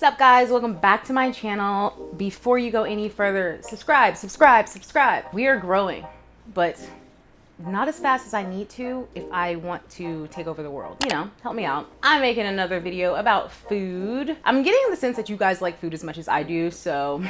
up, guys? Welcome back to my channel. Before you go any further, subscribe. We are growing, but not as fast as I need to if I want to take over the world. You know, help me out. I'm making another video about food. I'm getting the sense that you guys like food as much as I do, so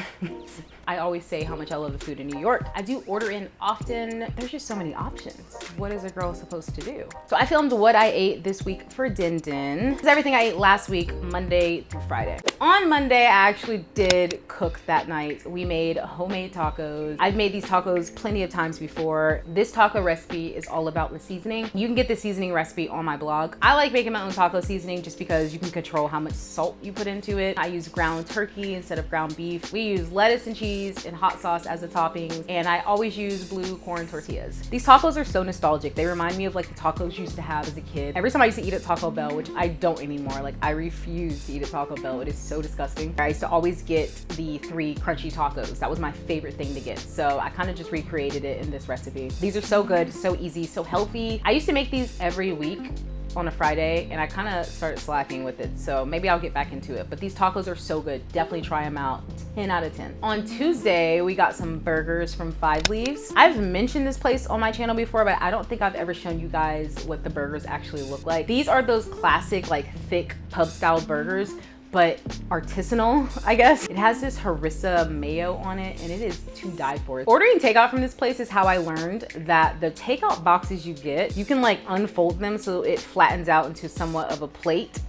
I always say how much I love the food in New York. I do order in often. There's just so many options. What is a girl supposed to do? So I filmed what I ate this week for Din Din. It's everything I ate last week, Monday through Friday. On Monday, I actually did cook that night. We made homemade tacos. I've made these tacos plenty of times before. This taco recipe is all about the seasoning. You can get the seasoning recipe on my blog. I like making my own taco seasoning just because you can control how much salt you put into it. I use ground turkey instead of ground beef. We use lettuce and cheese and hot sauce as the toppings, and I always use blue corn tortillas. These tacos are so nostalgic. They remind me of like the tacos you used to have as a kid. Every time I used to eat at Taco Bell, which I don't anymore, like I refuse to eat at Taco Bell. It is so disgusting. I used to always get the 3 crunchy tacos. That was my favorite thing to get. So I kind of just recreated it in this recipe. These are so good, so easy, so healthy. I used to make these every week on a Friday, and I kind of started slacking with it, so maybe I'll get back into it. But these tacos are so good. Definitely try them out. 10 out of 10. On Tuesday, we got some burgers from 5 Leaves. I've mentioned this place on my channel before, but I don't think I've ever shown you guys what the burgers actually look like. These are those classic like thick pub style burgers, but artisanal, I guess. It has this harissa mayo on it, and it is to die for. Ordering takeout from this place is how I learned that the takeout boxes you get, you can like unfold them so it flattens out into somewhat of a plate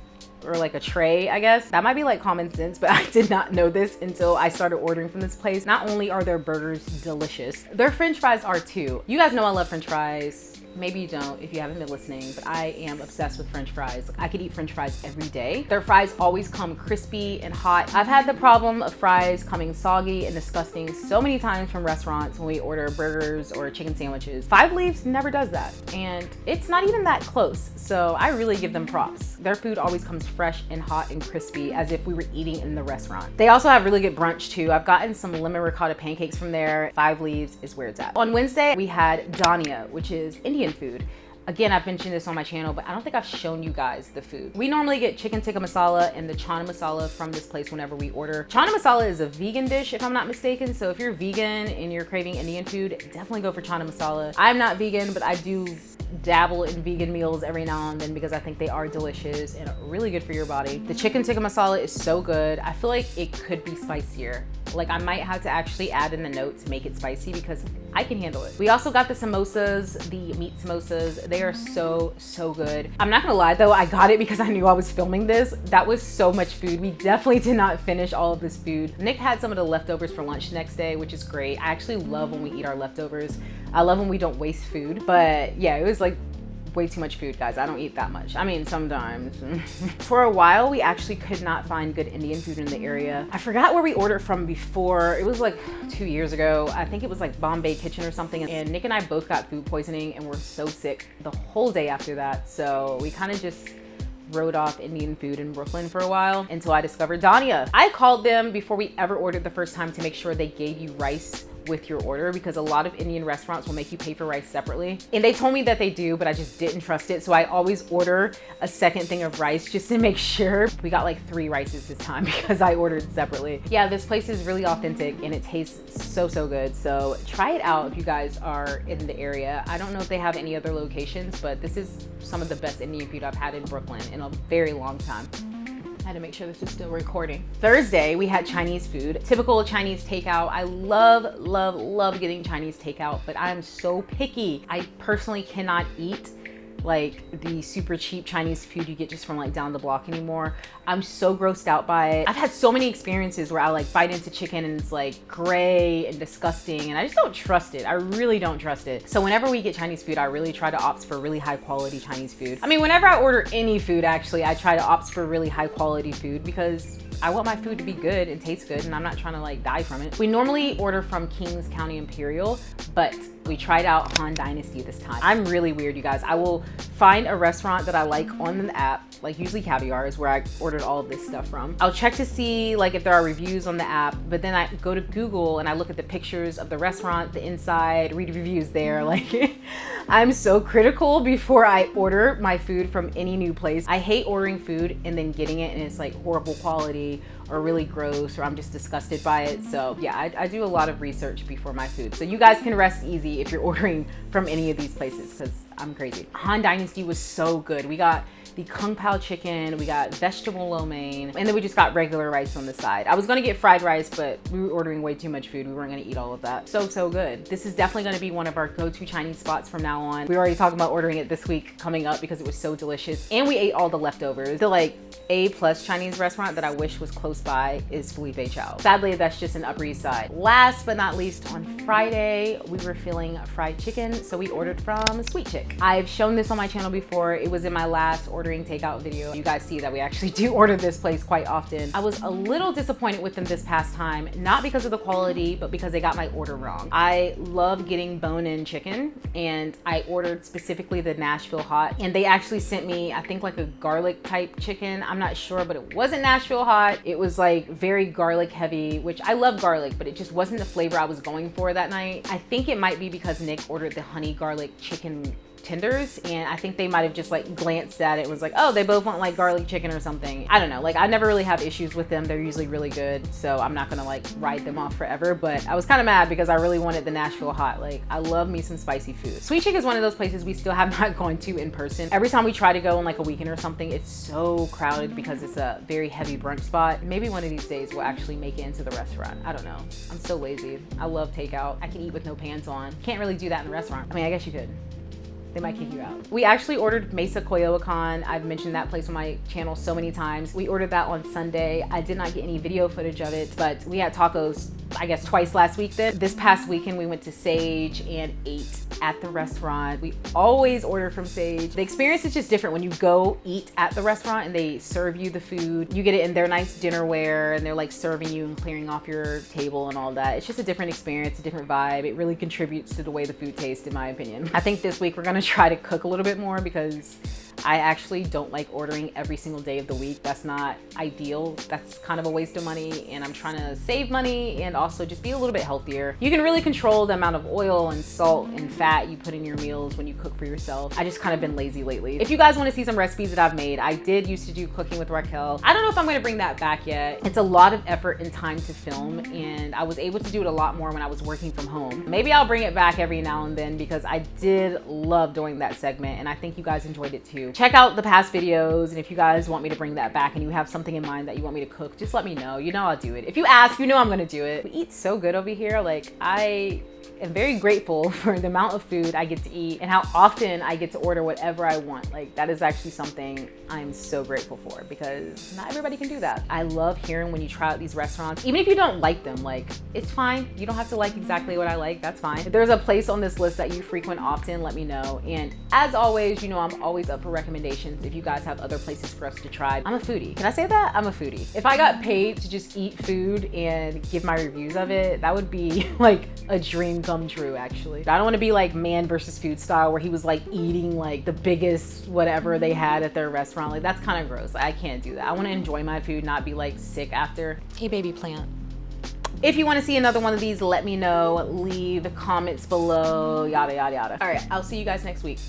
or like a tray, I guess. That might be like common sense, but I did not know this until I started ordering from this place. Not only are their burgers delicious, their French fries are too. You guys know I love French fries. Maybe you don't if you haven't been listening, but I am obsessed with French fries. I could eat French fries every day. Their fries always come crispy and hot. I've had the problem of fries coming soggy and disgusting so many times from restaurants when we order burgers or chicken sandwiches. 5 Leaves never does that, and it's not even that close, so I really give them props. Their food always comes fresh and hot and crispy as if we were eating in the restaurant. They also have really good brunch too. I've gotten some lemon ricotta pancakes from there. 5 Leaves is where it's at. On Wednesday, we had Dania, which is Indian food. Again, I've mentioned this on my channel, but I don't think I've shown you guys the food. We normally get chicken tikka masala and the chana masala from this place whenever we order. Chana masala is a vegan dish, if I'm not mistaken. So if you're vegan and you're craving Indian food, definitely go for chana masala. I'm not vegan, but I do dabble in vegan meals every now and then because I think they are delicious and really good for your body. The chicken tikka masala is so good. I feel like it could be spicier. Like I might have to actually add in the notes to make it spicy because I can handle it. We also got the samosas, the meat samosas. They are so good. I'm not gonna lie though, I got it because I knew I was filming this. That was so much food. We definitely did not finish all of this food. Nick had some of the leftovers for lunch the next day, which is great. I actually love when we eat our leftovers. I love when we don't waste food, but yeah, it was like way too much food, guys. I don't eat that much. I mean, sometimes. For a while, we actually could not find good Indian food in the area. I forgot where we ordered from before. It was like 2 years ago. I think it was like Bombay Kitchen or something. And Nick and I both got food poisoning and were so sick the whole day after that. So we kind of just wrote off Indian food in Brooklyn for a while until I discovered Dania. I called them before we ever ordered the first time to make sure they gave you rice with your order because a lot of Indian restaurants will make you pay for rice separately. And they told me that they do, but I just didn't trust it. So I always order a second thing of rice just to make sure. We got like 3 rices this time because I ordered separately. Yeah, this place is really authentic and it tastes so good. So try it out if you guys are in the area. I don't know if they have any other locations, but this is some of the best Indian food I've had in Brooklyn in a very long time. I had to make sure this is still recording. Thursday, we had Chinese food, typical Chinese takeout. I love getting Chinese takeout, but I'm so picky. I personally cannot eat like the super cheap Chinese food you get just from like down the block anymore. I'm so grossed out by it. I've had so many experiences where I like bite into chicken and it's like gray and disgusting and I just don't trust it. I really don't trust it. So whenever we get Chinese food, I really try to opt for really high quality Chinese food. I mean, whenever I order any food, actually, I try to opt for really high quality food because I want my food to be good and taste good and I'm not trying to like die from it. We normally order from Kings County Imperial, but we tried out Han Dynasty this time. I'm really weird, you guys. I will find a restaurant that I like on the app like usually Caviar is where I ordered all of this stuff from. I'll check to see like if there are reviews on the app, but then I go to Google and I look at the pictures of the restaurant, the inside, read reviews there. Like I'm so critical before I order my food from any new place. I hate ordering food and then getting it and it's like horrible quality or really gross, or I'm just disgusted by it. So yeah, I do a lot of research before my food. So you guys can rest easy if you're ordering from any of these places, because I'm crazy. Han Dynasty was so good. We got the Kung Pao chicken, we got vegetable lo mein, and then we just got regular rice on the side. I was gonna get fried rice, but we were ordering way too much food. We weren't gonna eat all of that. So good. This is definitely gonna be one of our go-to Chinese spots from now on. We were already talking about ordering it this week coming up because it was so delicious. And we ate all the leftovers. The like A+ Chinese restaurant that I wish was close by is Felipe Chow. Sadly, that's just in Upper East Side. Last but not least, on Friday, we were feeling fried chicken, so we ordered from Sweet Chick. I've shown this on my channel before. It was in my last ordering takeout video. You guys see that we actually do order this place quite often. I was a little disappointed with them this past time, not because of the quality, but because they got my order wrong. I love getting bone-in chicken, and I ordered specifically the Nashville hot, and they actually sent me, I think, like a garlic type chicken. I'm not sure, but it wasn't Nashville hot. It was like very garlic heavy, which I love garlic, but it just wasn't the flavor I was going for that night. I think it might be because Nick ordered the honey garlic chicken tenders, and I think they might have just like glanced at it and was like, oh, they both want like garlic chicken or something. I don't know. Like I never really have issues with them. They're usually really good, so I'm not gonna like ride them off forever, but I was kind of mad because I really wanted the Nashville hot. Like I love me some spicy food. Sweet Chick is one of those places we still have not gone to in person. Every time we try to go on like a weekend or something, it's so crowded because it's a very heavy brunch spot. Maybe one of these days we'll actually make it into the restaurant. I don't know. I'm so lazy. I love takeout. I can eat with no pants on. Can't really do that in a restaurant. I mean, I guess you could. They might kick you out. We actually ordered Mesa Coyoacan. I've mentioned that place on my channel so many times. We ordered that on Sunday. I did not get any video footage of it, but we had tacos, I guess, twice last week then. This past weekend, we went to Sage and ate at the restaurant. We always order from Sage. The experience is just different when you go eat at the restaurant and they serve you the food. You get it in their nice dinnerware and they're like serving you and clearing off your table and all that. It's just a different experience, a different vibe. It really contributes to the way the food tastes, in my opinion. I think this week we're gonna try to cook a little bit more because I actually don't like ordering every single day of the week. That's not ideal. That's kind of a waste of money, and I'm trying to save money and also just be a little bit healthier. You can really control the amount of oil and salt and fat you put in your meals when you cook for yourself. I just kind of been lazy lately. If you guys want to see some recipes that I've made, I did used to do cooking with Raquel. I don't know if I'm going to bring that back yet. It's a lot of effort and time to film, and I was able to do it a lot more when I was working from home. Maybe I'll bring it back every now and then because I did love doing that segment, and I think you guys enjoyed it too. Check out the past videos, and if you guys want me to bring that back and you have something in mind that you want me to cook, just let me know. You know I'll do it. If you ask, you know I'm gonna do it. We eat so good over here. Like I am very grateful for the amount of food I get to eat and how often I get to order whatever I want. Like that is actually something I'm so grateful for because not everybody can do that. I love hearing when you try out these restaurants, even if you don't like them, like it's fine. You don't have to like exactly what I like, that's fine. If there's a place on this list that you frequent often, let me know. And as always, you know I'm always up for recommendations if you guys have other places for us to try. I'm a foodie. Can I say that? I'm a foodie. If I got paid to just eat food and give my reviews of it, that would be like a dream come true, actually. I don't want to be like Man vs. Food style where he was like eating like the biggest whatever they had at their restaurant. Like that's kind of gross. I can't do that. I want to enjoy my food, not be like sick after. Hey baby plant. If you want to see another one of these, let me know. Leave comments below, yada yada yada. All right, I'll see you guys next week.